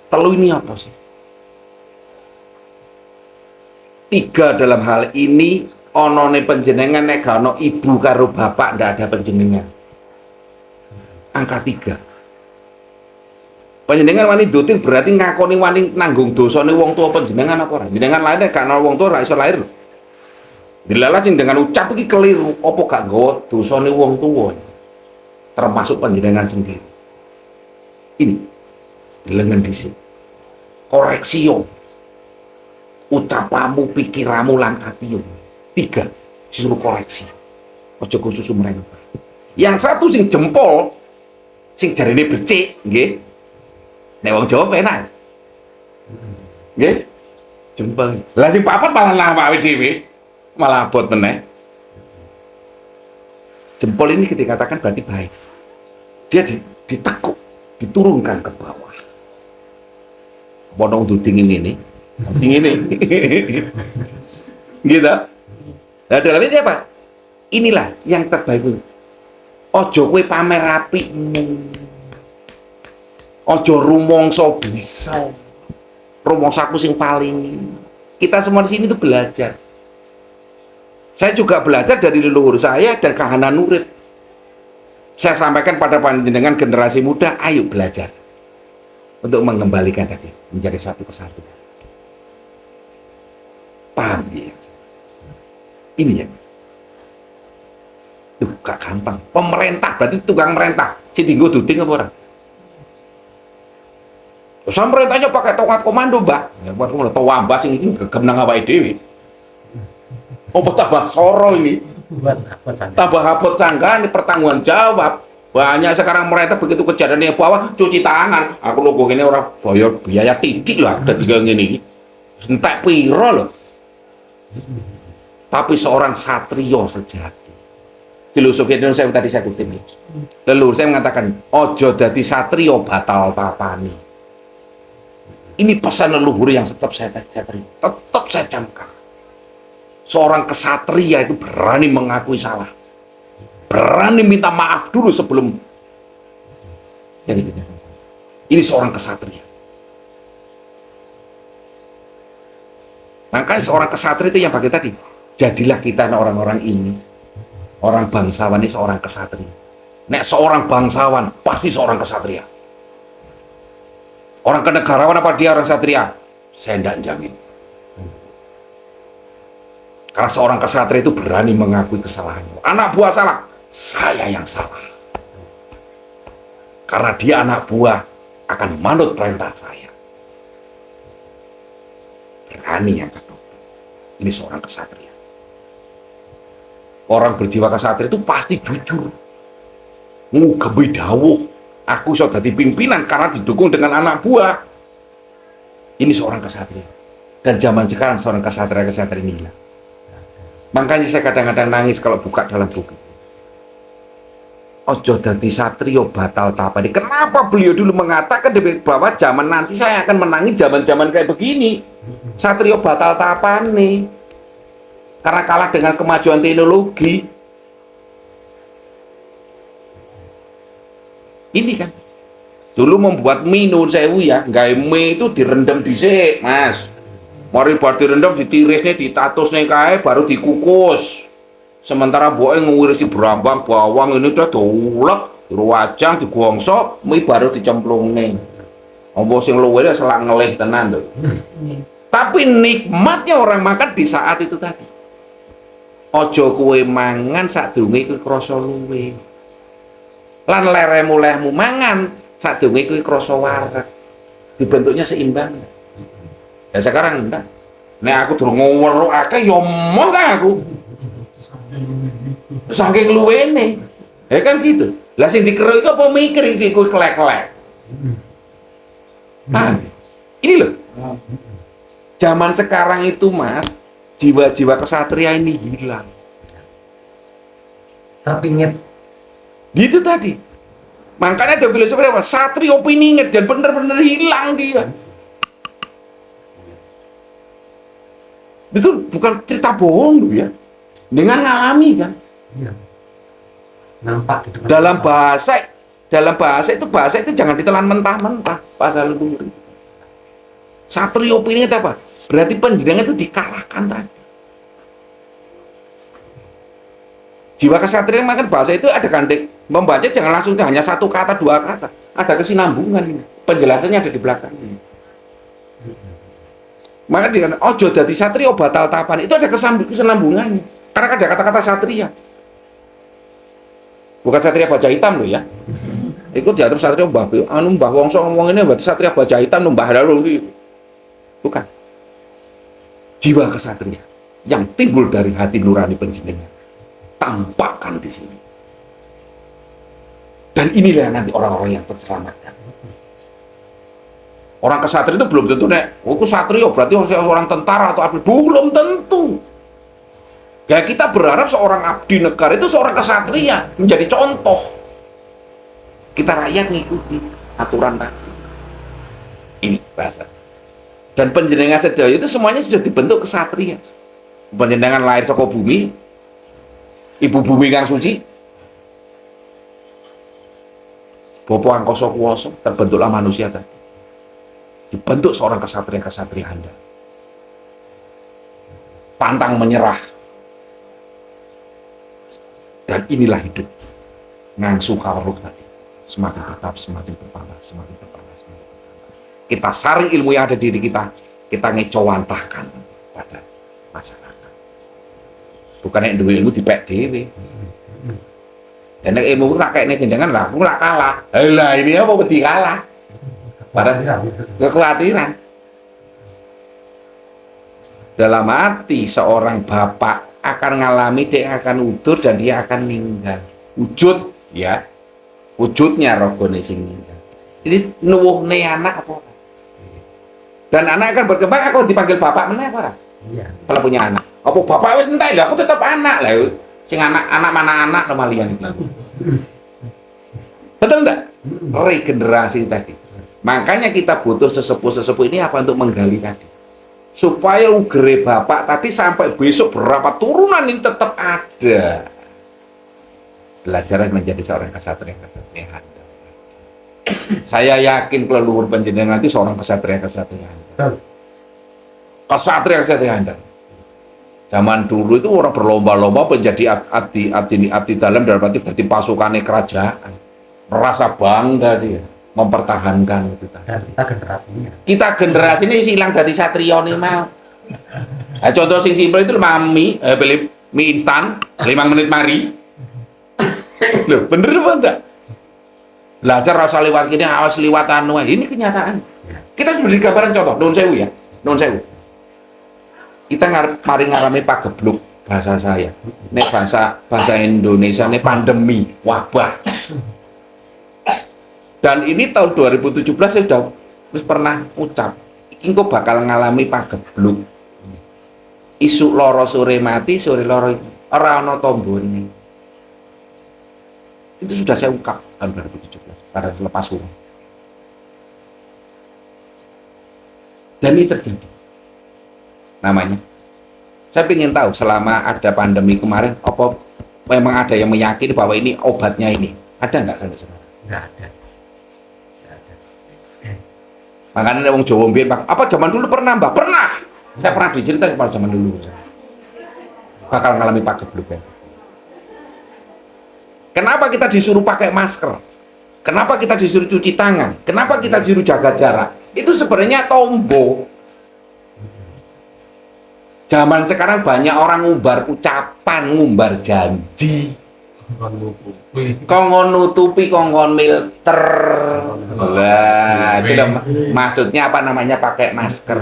Telu ini apa sih? Tiga dalam hal ini onone panjenengan nek gak ono ibu karo bapak ndak ada panjenengan. Angka 3. Panjenengan wani duting berarti ngakoni wani nanggung dosane wong tua panjenengan apa ora? Jenengan lain nek gak ono wong tua ora iso lahir lho. Dilalah sing dengan ucap iki keliru, apa gak nggawa dosane wong tua? Termasuk panjenengan sendiri. Ini lengan dhisik. Koreksi yo. Ucapamu, pikiramu lan atimu. 3 disuruh koreksi. Aja khusus merentah. Yang satu sing jempol, sing jarine becik, nggih. Nek wong Jawa penak. Nggih. Jempol. Lah sing papat malah nawake dhewe. Malah abot meneh. Jempol ini dikatakan berarti baik. Dia ditekuk, diturunkan ke bawah. Bonong duding ini. Gitu. Nah dalam ini apa? Inilah yang terbaik. Ojo kowe pamer apikmu. Ojo rumongso bisa. Rumongsaku sing paling. Kita semua di sini tuh belajar. Saya juga belajar dari leluhur saya dan kahanan urip. Saya sampaikan pada panjenengan generasi muda, ayo belajar untuk mengembalikan tadi menjadi satu kesatuan. Paham ya? Ini ya. Tuh, gak gampang. Pemerintah berarti tukang merentah. Si tinggu duding apa orang? Terus pemerintahnya pakai tongkat komando, Mbak. Ya, buat komando tawamba sing iki gegem nang awake dhewe. Oh, tambah soro ini. Tambah hapot sangga, ini pertanggungan jawab. Banyak sekarang mereka begitu kejadiannya bawah cuci tangan. Aku logo ini orang bayar biaya titik lah ada tiga gini. Entek piro loh. Tapi seorang satrio sejati. Filosofi Indonesia yang tadi saya kutip. Leluhur saya mengatakan, ojo dadi satrio batal papani. Ini pesan leluhur yang tetap saya terima. Tetap saya camkan. Seorang kesatria itu berani mengakui salah, berani minta maaf dulu sebelum yang itu. Ini seorang kesatria. Makanya seorang kesatria itu yang pakai tadi, jadilah kita orang-orang ini, orang bangsawan ini seorang kesatria. Nek seorang bangsawan pasti seorang kesatria. Orang kenegarawan apa dia orang satria? Saya tidak jamin. Karena seorang kesatria itu berani mengakui kesalahannya. Anak buah salah, saya yang salah. Karena dia anak buah akan manut perintah saya. Berani yang kata. Ini seorang kesatria. Orang berjiwa kesatria itu pasti jujur. ngugebi dawuh aku iso dadi pimpinan karena didukung dengan anak buah. Ini seorang kesatria. Dan zaman sekarang seorang kesatria ini hilang. Makanya saya kadang-kadang nangis kalau buka dalam buku. Ojo dadi satrio batal tapane. Kenapa beliau dulu mengatakan bahwa zaman nanti saya akan menangi zaman-zaman kayak begini. Satrio batal tapane. Karena kalah dengan kemajuan teknologi. Ini kan dulu membuat mie nun sewu ya, gawe mie itu direndam dhisik, Mas. Mari bar direndam ditirisnya, ditatusnya kae baru dikukus. Sementara boke ngurisi berambang bawang ini udah dolek, diruwajang, digongso, mie baru dicemplungne. Apa sing luwih selak ngelih tenan lho. Tapi nikmatnya orang makan di saat itu tadi. Ojo kue mangan sadurunge kuwi krasa luwih. Lan lehmu mangan sadurunge kuwi krasa wareg. Dibentuknya seimbang. Ya sekarang enggak. Nek aku durung ngeweruk akeh ya emoh kan aku. Saking luwene. Ya kan gitu. Lah sing dikeruk iku apa mikir iki kuwi kelek-kelek. Ini loh. Zaman sekarang itu, Mas, jiwa-jiwa kesatria ini hilang. Tapi inget Gitu tadi. Makanya ada filosofi apa? Satria opini inget dan bener-bener hilang dia. Itu bukan cerita bohong loh ya. Dengan ngalami kan. iya. Nampak gitu. Dalam bahasa itu jangan ditelan mentah-mentah, pasal luri. Satria opini itu apa? Berarti penjenengan itu dikalahkan tadi. Jiwa kesatriaan makan bahasa itu ada gandeng. Membaca jangan langsung hanya satu kata, dua kata. Ada kesinambungan ini. Penjelasannya ada di belakang ini. Maka dikatakan ojo dadi satria batal tapan itu ada kesinambungannya. Karena ada kata-kata satria. Bukan satria baja hitam loh ya. Itu diatur satria Mbah Wongso ngomong ini berarti satria baja hitam Mbah Harul gitu. Bukan. Jiwa kesatria yang timbul dari hati nurani penjenengan tampakkan di sini. Dan inilah nanti orang-orang yang terselamatkan. Orang kesatria itu belum tentu aku satria berarti orang tentara atau abdi, belum tentu. Ya kita berharap seorang abdi negara itu seorang kesatria menjadi contoh. Kita rakyat ngikuti aturan tadi. Ini bahasa. Dan penjenengan sedaya itu semuanya sudah dibentuk kesatria. Penjenengan lahir saka bumi, ibu bumi kang suci, Bapa angkasa kuwasa, terbentuklah manusia tadi. Dibentuk seorang kesatria Anda. Pantang menyerah. Dan inilah hidup. Ngangsu kawruh tadi. Semakin bertambah, semakin bertambah, semakin bertambah, semakin bertambah. Kita saring ilmu yang ada di diri kita ngecowantahkan pada masyarakat. Bukan yang duwe ilmu dipek dhewe. Dan ilmu tak kayak ini jangan lah, aku nggak kalah. Lah ini apa wedi kalah? Pada kekhawatiran. Dalam hati seorang bapak akan ngalami, dia akan udur dan dia akan meninggal. Wujud ya, wujudnya rogone sing meninggal. Jadi nuwuhne anak apa? Dan anak akan berkembang, aku dipanggil bapak meneh apa? Iya. Kalau punya anak, apa bapak wis entek lho, aku tetap anak lah. Sing anak mana anak kemalian itu. Betul enggak? Regenerasi tadi. Makanya kita butuh sesepuh-sesepuh ini apa untuk menggali tadi. Supaya ugere bapak tadi sampai besok berapa turunan ini tetap ada. Belajar menjadi seorang kesatria Anda. Saya yakin leluhur panjenengan nanti seorang kesatria Anda. Kesatria Anda. Zaman dulu itu orang berlomba-lomba menjadi abdi dalam dalam arti berarti pasukannya kerajaan. Merasa bangga dia mempertahankan itu tadi. Dan kita generasinya. Kita generasi ini hilang dari satria nih mau. Nah, contoh sing simpel itu beli mie instan 5 menit mari. Loh, bener apa enggak? Belajar rasa lewat gini, awas lewat anu. Ini kenyataan. Kita sudah digambaran contoh, nun sewu ya. Nun sewu. Kita mari ngarami pagebluk bahasa saya. Ini bahasa Indonesia ini pandemi, wabah. Dan ini tahun 2017 saya sudah terus pernah ucap, iki engko bakal ngalami pagebluk. Isu loro sore mati, sore loro ora ana tombone. Itu sudah saya ungkap tahun 2017 pada lepas suruh. Dan ini terjadi. Namanya. Saya ingin tahu selama ada pandemi kemarin, apa memang ada yang meyakini bahwa ini obatnya ini? Ada nggak sampai sekarang? Nggak ada. Nggak ada. Makanya wong Jawa mbiyen, apa zaman dulu pernah, Mbak? Pernah. Saya pernah diceritain pada zaman dulu. Bakal ngalami pagebluk ya. Kenapa kita disuruh pakai masker? Kenapa kita disuruh cuci tangan? Kenapa kita disuruh jaga jarak? Itu sebenarnya tombo. Zaman sekarang banyak orang ngumbar ucapan, ngumbar janji. Kongkon nutupi, kongkon milter. Lah, itu maksudnya apa namanya pakai masker.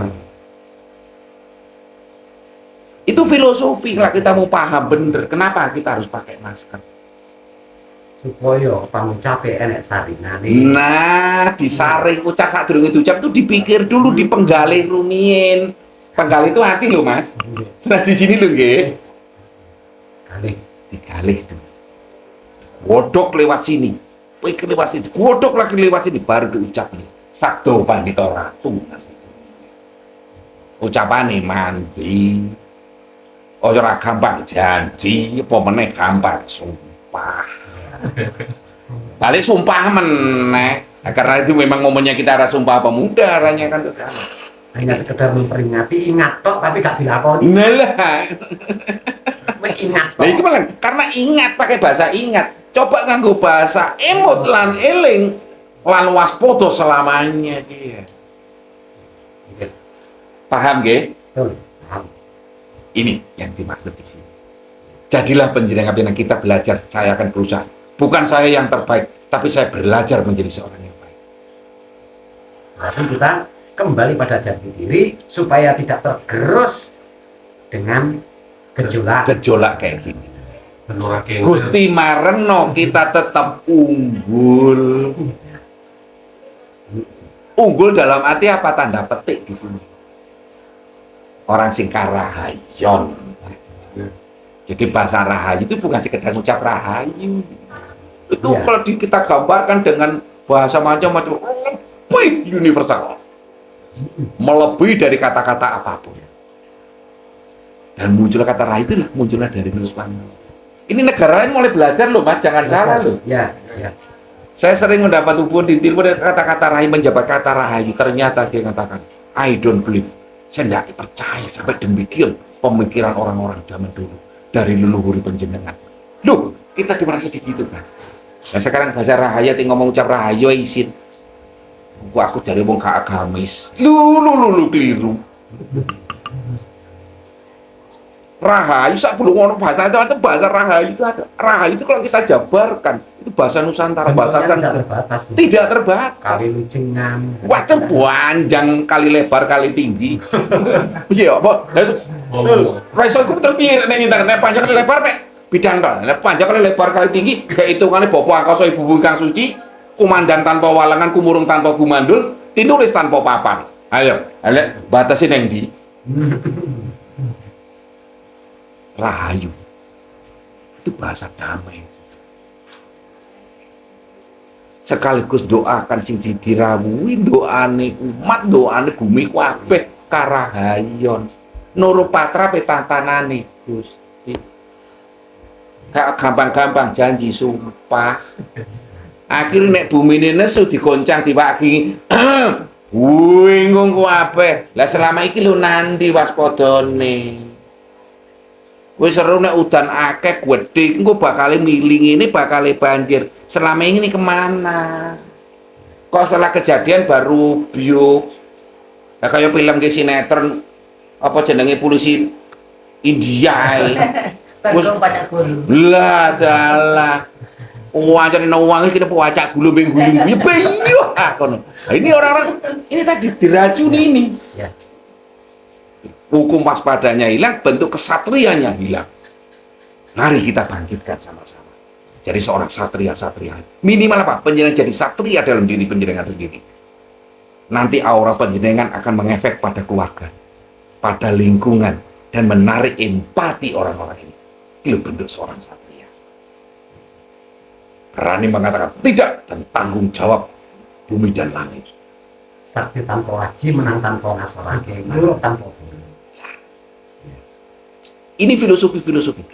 Itu filosofi lah, kita mau paham bener. Kenapa kita harus pakai masker? Supaya pangucape enek saringane. Nah, disaring ucap sak durung ucap itu dipikir dulu, dipenggalih rumiyin. Penggalih itu hati loh, Mas. Setelah di sini loh, nggih. Kali. Digalih dulu. Godok lewat sini, pikir lewat sini, godok lagi lewat sini, baru diucap nih. Sabdo Pandita Ratu. Ucapane mandi. Ora gampang janji, apa meneh gampang sumpah. Balik sumpah meneh. Nah, karena itu memang momennya kita ada sumpah pemuda, arahnya kan ke sana. Hanya sekedar memperingati, ingat tok tapi gak dilakoni. Nah lah. Weh ingat tok. Nah, itu malah karena ingat, pakai bahasa ingat. Coba nganggo bahasa emot lan eling lan waspada selamanya dia. Paham nggih? Betul. Paham. Ini yang dimaksud di sini. Jadilah penjenengan pimpinan kita belajar, saya akan berusaha. Bukan saya yang terbaik, tapi saya belajar menjadi seorang yang baik. Berarti kita kembali pada jati diri supaya tidak tergerus dengan gejolak kayak gini. Menurake Gusti Mareno kita tetap unggul. Unggul dalam arti apa, tanda petik di sini. Orang sing karahayon. Jadi bahasa rahayu itu bukan sekedar ucap rahayu. Itu Ya. kalau kita gambarkan dengan bahasa macam-macam lebih universal. Melebihi dari kata-kata apapun. Dan munculnya kata rahayu itu munculnya dari Nuswana. Ini negara lain mulai belajar loh, Mas, jangan salah loh. Ya, ya. Saya sering mendapat hubungan di telepon kata-kata rahayu, menjabat kata rahayu. Ternyata dia mengatakan, I don't believe. Saya tidak percaya sampai demikian pemikiran orang-orang zaman dulu dari leluhur penjenengan. Loh, kita merasa begitu kan? Nah sekarang bahasa rahayu, ngomong ucap rahayu isin. Aku dari wong gak agamis. Lu keliru. Rahayu sak belum ngono bahasa itu bahasa rahayu itu ada. Rahayu itu kalau kita jabarkan itu bahasa Nusantara, bahasa Bentuknya tidak terbatas. Bu. tidak terbatas. Kali lucingan. Wacah panjang kali lebar kali tinggi. Iya apa? Raiso iku terpiye nek internet panjang kali lebar mek bidang to. Nek panjang kali lebar kali tinggi kayak hitungane Bapa Angkasa Ibu Bumi Kang Suci, kumandan tanpa walangan, kumurung tanpa gumandul, tinulis tanpa papan. Ayo, batasi nang ndi? Rahayu itu bahasa damai, sekaligus doakan sing dirawuhi, doane umat, doane bumi kabeh karahayon nuru patra petantanane Gusti. Gak gampang-gampang janji sumpah, akhirnya nek bumi ini nesu digoncang diwaki bingung kabeh. Lah selama iki lho nanti waspadane. Wis seru nek udan akeh gedhe engko bakal miling ini bakal banjir. Selama ini kemana? Kok setelah kejadian baru biuk. Nah, kayak film ke sinetron apa jenenge polisi India. Tanggung pacak gulu. Lah dalah. Wancane uang iki kena pacak gulu ming gulu. Ya piye kono. Nah, ini orang-orang ini tadi diracuni ini. Ya. Hukum waspadanya hilang, bentuk kesatrianya hilang. Mari kita bangkitkan sama-sama. jadi seorang satria. Minimal apa? Panjenengan jadi satria dalam diri panjenengan sendiri. Nanti aura panjenengan akan mengefek pada keluarga, pada lingkungan, dan menarik empati orang-orang ini. Itu bentuk seorang satria. Berani mengatakan tidak dan tanggung jawab bumi dan langit. Sakti tanpa waji, menang tanpa ngasorake, nguruk tanpa guru. Ini filosofi.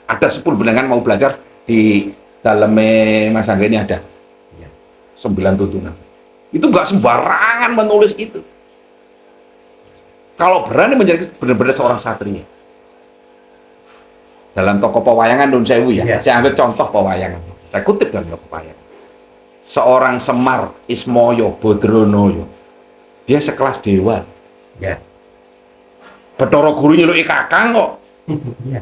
Ada 10 benangan mau belajar di dalam Mas Angga ini ada. Ya. 9 tuntunan. Itu nggak sembarangan menulis itu. Kalau berani menjadi benar-benar seorang satria. Dalam tokoh pewayangan Nun Sewu ya, Ya. saya ambil contoh pewayangan. Saya kutip dalam tokoh pewayangan. Seorang Semar Ismoyo Bodronoyo. Dia sekelas dewa. Ya. Bathara Guru nyeluki kakang kok. Ya.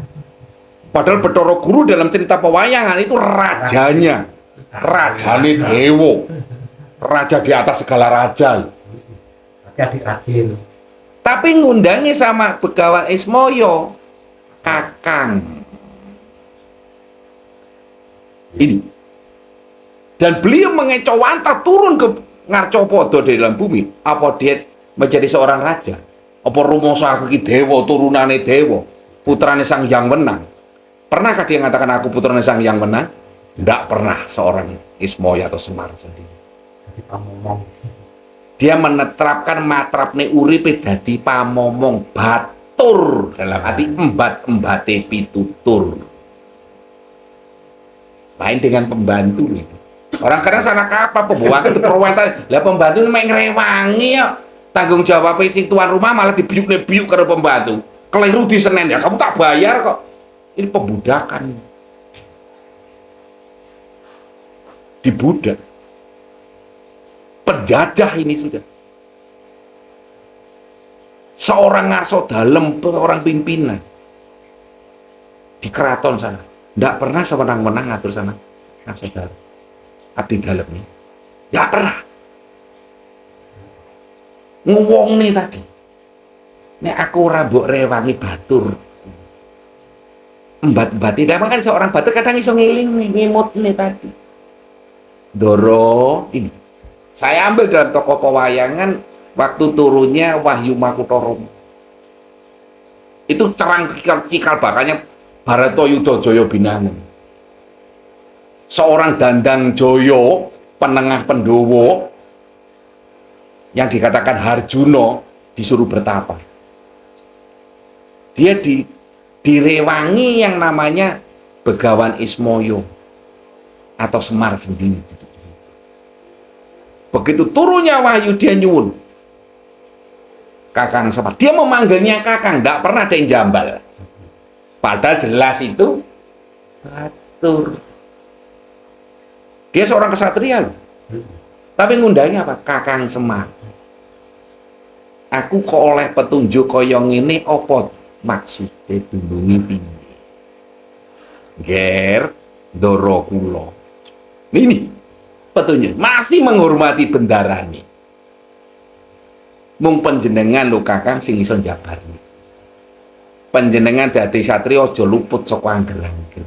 Padahal Bathara Guru dalam cerita pewayangan itu rajanya. Rajane dewa. Raja di atas segala raja. Tapi adik rajin. Tapi ngundangi sama Begawan Ismoyo kakang. Ini. Dan beliau mengecowanta turun ke Ngarcopodo di dalam bumi. Apa dia menjadi seorang raja? Apa rumosa aku ki dewa, turunane dewa, putrane Sang Hyang Wenang? Pernahkah dia mengatakan aku putrane Sang Hyang Wenang? Tidak pernah seorang Ismoyo atau Semar sendiri. Jadi pamomong. Dia menerapkan matrapne uripe dadi pamomong batur dalam arti embat-embate pitutur. Lain dengan pembantu itu. Orang kadang salah kaprah pembawa itu perwata. Lah pembantu mek ngrewangi ya. Tanggung jawab si tuan rumah malah dibiuk karo pembantu. Keliru di Senin ya, kamu tak bayar kok. Ini pembudakan. Dibudak. Penjajah ini sudah. Seorang ngarso dalem, orang pimpinan di keraton sana, tidak pernah sewenang-wenang ngatur sana ngarso dalem, abdi dalem ini, tidak pernah. Ngewong nih tadi, nek aku rambut rewangi batur, embat-embat tidak makan seorang batur kadang iso ngiling ngimut nih tadi. Doro ini. Saya ambil dalam tokoh pewayangan waktu turunnya Wahyu Makutoro. Itu terang cikal bakalnya Baratayuda Jaya Binangun. Seorang Dandang Joyo, penengah Pendowo, yang dikatakan Harjuno disuruh bertapa. Dia direwangi yang namanya Begawan Ismoyo atau Semar sendiri. Begitu turunnya Wahyu dia nyuwun Kakang Semar. Dia memanggilnya Kakang, tidak pernah ada yang jambal. Padahal jelas itu batur. Dia seorang kesatria loh. Tapi ngundangnya apa? Kakang Semar. Aku kok oleh petunjuk koyong ini opo maksudnya dulungi piye. Ger Ndara kula. Ini petunjuk masih menghormati bendarani. Mung panjenengan lho Kakang sing iso njabarni. Panjenengan dadi satria aja luput saka angger-angger.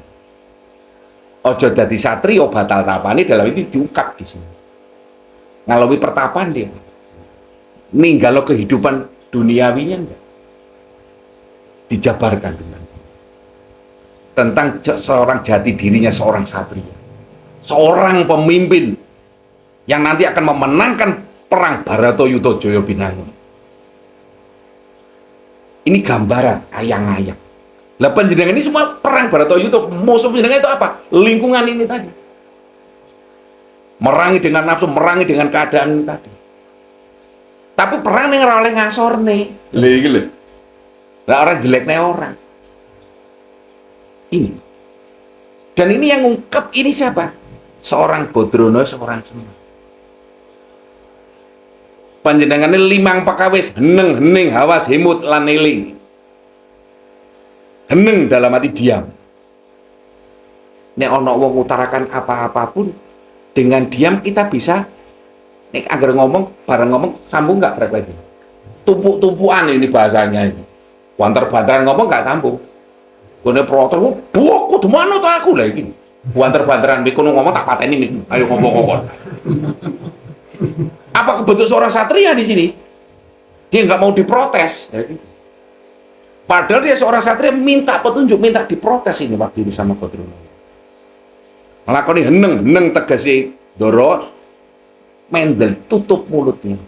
Aja dadi satria batal tapane dalam ini diungkap di sini. Ngalawi pertapaan dia. Ninggalo kehidupan duniawinya enggak. Dijabarkan dengan tentang seorang jati dirinya seorang satria. Seorang pemimpin yang nanti akan memenangkan perang Baratayuda Jaya Binangun. Ini gambaran ayang-ayang. Lah panjenengan ini semua perang Baratayuda, musuh panjenengan itu apa? Lingkungan ini tadi. Merangi dengan nafsu, merangi dengan keadaan ini tadi. Tapi perang yang oleh ngasorne. Lha iki lho. Lah orang jeleknya orang. Ini. Dan ini yang ngungkep ini siapa? Seorang Bodrono, seorang Semar. Panjenengane limang pakawis heneng hening hawas himut lan eling. Heneng dalam arti diam. Nek ana wong ngutarakan apa-apapun dengan diam kita bisa nek agar ngomong bareng ngomong sambung nggak frekuensi. Tumpuk-tumpukan ini bahasanya ini. Banter-banteran ngomong nggak sambung. Kone protes, "Buah kudu manut aku lah iki." Banter-banteran, kono ngomong tak pateni nih. Ayo ngomong-ngomong. Apa kebentuk seorang satria di sini? Dia nggak mau diprotes. Padahal dia seorang satria minta petunjuk, minta diprotes ini waktu itu sama Badrun. Ngelakoni heneng tegasi Doro, Mendel tutup mulutnya.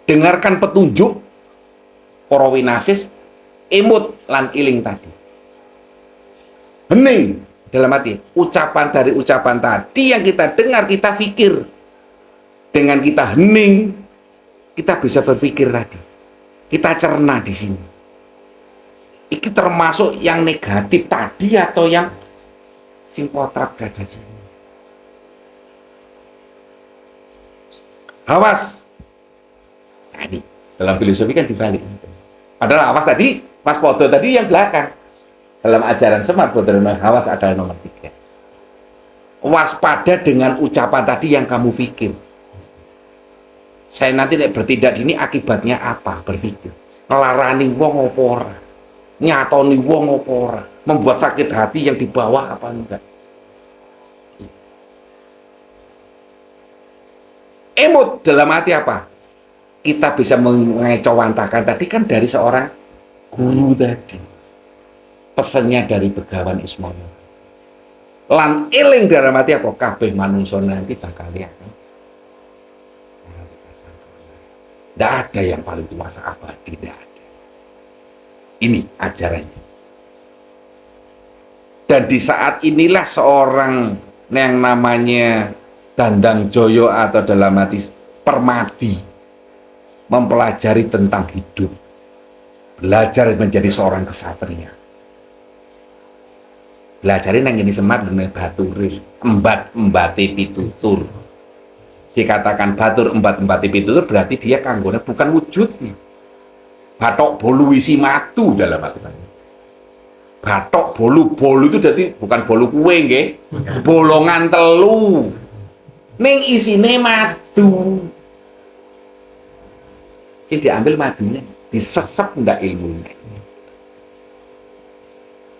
Dengarkan petunjuk para winasis, imut lan iling tadi. Hening dalam hati, ucapan dari ucapan tadi yang kita dengar, kita pikir. Dengan kita hening, kita bisa berpikir tadi. Kita cerna di sini. Ini termasuk yang negatif tadi atau yang sing potrat berada sini. Awas. Nah, ini dalam filosofi kan dibalik. Padahal awas tadi, Mas Podo tadi yang belakang. Dalam ajaran Semar Bodrono, awas adalah nomor 3. Waspada dengan ucapan tadi yang kamu pikir. Saya nanti bertindak ini akibatnya apa? Berpikir. Ngelarani wong apa ora? Nyatoni wong apa ora? Membuat sakit hati yang di bawah apa enggak? Emot dalam hati apa? Kita bisa mengecowantakan tadi kan dari seorang guru tadi. Pesannya dari Begawan Ismoyo. Lan eling dalam hati apa? Kabeh manungsa nanti bakal lihat. Tidak ada yang paling kuasa abadi, tidak ada. Ini ajarannya. Dan di saat inilah seorang yang namanya Dandang Joyo atau dalam arti Permati mempelajari tentang hidup, belajar menjadi seorang kesatria. Belajarin yang ini Semar dengan baturir, embate pitutur. Dikatakan batur embat pitutur berarti dia kanggone bukan wujudnya. Batok bolu isi matu dalam artinya. Batok bolu itu jadi bukan bolu kue nggih, bolongan telu. Ning isine madu. Sing diambil madunya, disesep ndak ilmunya.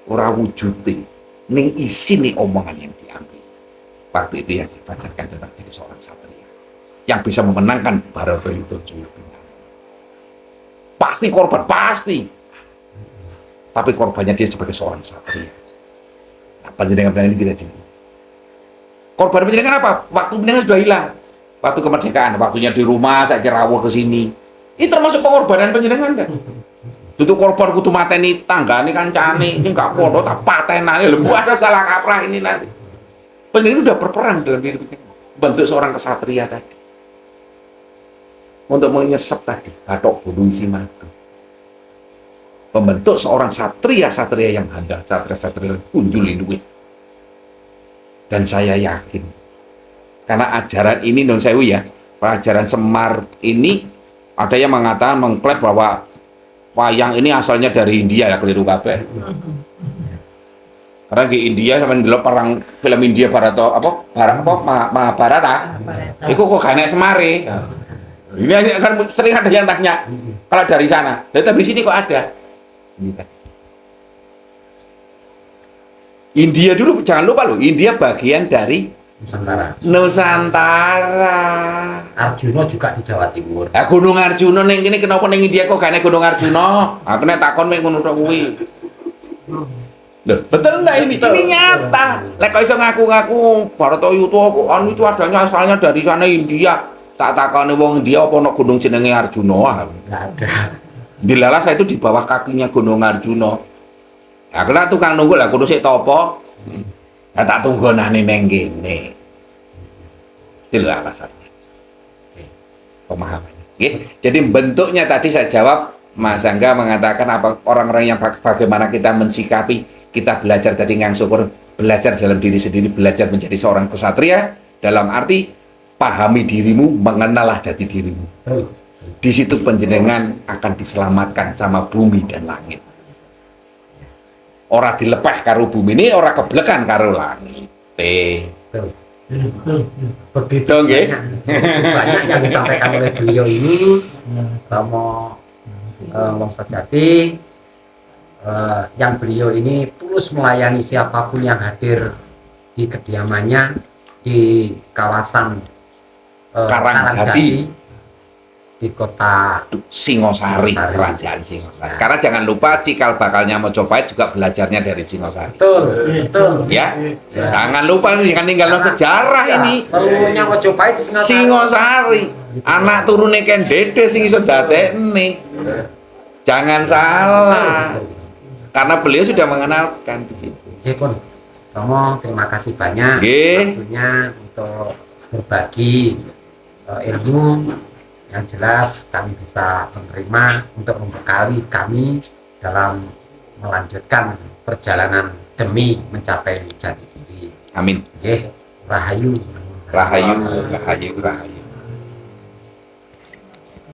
Ora wujude, ning isine omongan yang diambil. Waktu itu yang dibacakan tentang jadi seorang satria yang bisa memenangkan Baratayuda Jaya Bintang. Pasti korban, pasti. Tapi korbannya dia sebagai seorang satria. Nah, panjenengan ini tidak dulu. Korban panjenengan apa? Waktu panjenengan sudah hilang. Waktu kemerdekaan, waktunya di rumah, saya kira rawuh ke sini. Ini termasuk pengorbanan panjenengan kan? Tutup korban kudu mateni tanggane kancane, ini enggak podo tak patenane lho, ada salah kaprah ini nanti. Panjenengan sudah berperang dalam hidup ini. Bentuk seorang kesatria tadi. Untuk menyesep tadi, batok bulu isi madu. Membentuk seorang satria yang handal, satria kunjul duit. Dan saya yakin, karena ajaran ini non sewu ya, ajaran Semar ini ada yang mengatakan mengklaim bahwa wayang ini asalnya dari India ya, keliru kabeh. Karena di India sama dulu perang film India Mahabharata, itu kok gak naik Semare. Ini kan sering ada yang tanya kalau dari sana, tapi di sini kok ada. India dulu, jangan lupa loh, India bagian dari Nusantara. Arjuna juga di Jawa Timur. Nah, Gunung Arjuna ning kene kenapa ning India kok gak Gunung Arjuna? Aku nek takon mek ngono tok kuwi. Loh, betul enggak ini? Betul. Ini nyata. Lek kok iso ngaku-ngaku Baratayuda kok anu itu adanya asalnya dari sana India. Tak takoni wong India apa ana gunung jenenge Arjuna. Enggak ada. Dilalah saya itu di bawah kakinya Gunung Arjuna. Nah, kena tukang nunggu lah kudu sik topo. Nah, tak tunggonane ning kene. Itu alasannya. Pemahamannya. Nggih. Jadi bentuknya tadi saya jawab, Mas Angga mengatakan apa orang-orang yang bagaimana kita mensikapi, kita belajar tadi ngang syukur, belajar dalam diri sendiri, belajar menjadi seorang kesatria dalam arti pahami dirimu, mengenallah jati dirimu. Di situ panjenengan akan diselamatkan sama bumi dan langit. Ora dilepeh karo bumi ini, ora keblekan karo langit. Begitu banyak yang disampaikan oleh beliau ini, Romo Wong Sejati, yang beliau ini tulus melayani siapapun yang hadir di kediamannya di kawasan Karangjati, di kota Singosari, Singosari. Kerajaan Singosari. Nah. Karena jangan lupa cikal bakalnya Mojopahit juga belajarnya dari Singosari. betul betul Ya, Ya. jangan lupa nih, jangan tinggal sejarah Ya, ini. Leluhurnya Mojopahit Singosari. Singosari, anak turune Ken Dede sing iso dadekne. Jangan salah, karena beliau sudah mengenalkan begitu. Oke Pun Romo, terima kasih banyak Nggih. waktunya untuk berbagi ilmu yang jelas kami bisa menerima untuk membekali kami dalam melanjutkan perjalanan demi mencapai jati diri. Amin. Oke, rahayu. Rahayu, rahayu, rahayu.